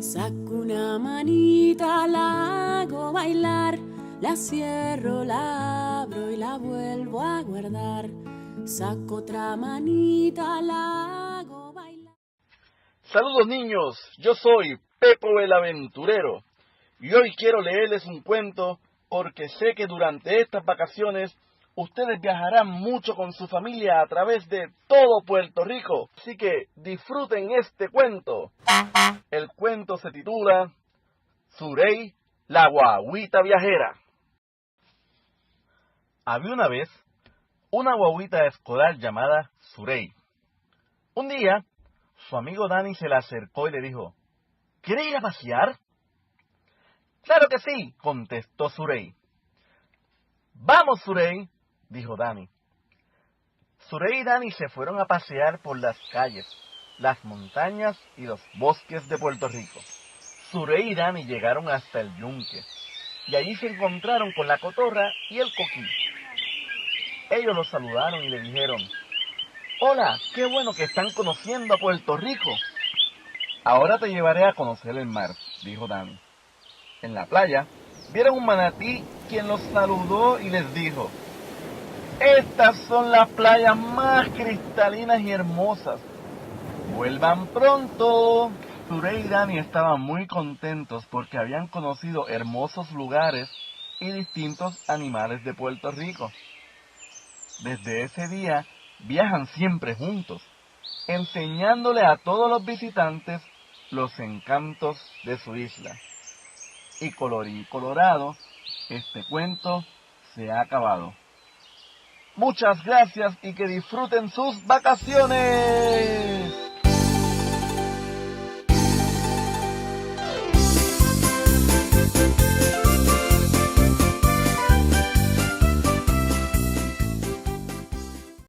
Saco una manita, la hago bailar, la cierro, la abro y la vuelvo a guardar. Saco otra manita, la hago bailar. Saludos niños, yo soy Pepo el Aventurero y hoy quiero leerles un cuento porque sé que durante estas vacaciones ustedes viajarán mucho con su familia a través de todo Puerto Rico, así que disfruten este cuento. El cuento se titula Surey, la guagüita viajera. Había una vez una guagüita escolar llamada Surey. Un día, su amigo Dani se le acercó y le dijo: ¿Quiere ir a pasear? Claro que sí, contestó Surey. Vamos, Surey, dijo Dani. Surey y Dani se fueron a pasear por las calles, las montañas y los bosques de Puerto Rico. Surey y Dani llegaron hasta el yunque, y allí se encontraron con la cotorra y el coquí. Ellos los saludaron y le dijeron: Hola, qué bueno que están conociendo a Puerto Rico. Ahora te llevaré a conocer el mar, dijo Dani. En la playa, vieron un manatí quien los saludó y les dijo: Estas son las playas más cristalinas y hermosas. ¡Vuelvan pronto! Surey y Dani estaban muy contentos porque habían conocido hermosos lugares y distintos animales de Puerto Rico. Desde ese día viajan siempre juntos, enseñándole a todos los visitantes los encantos de su isla. Y colorín colorado, este cuento se ha acabado. Muchas gracias y que disfruten sus vacaciones.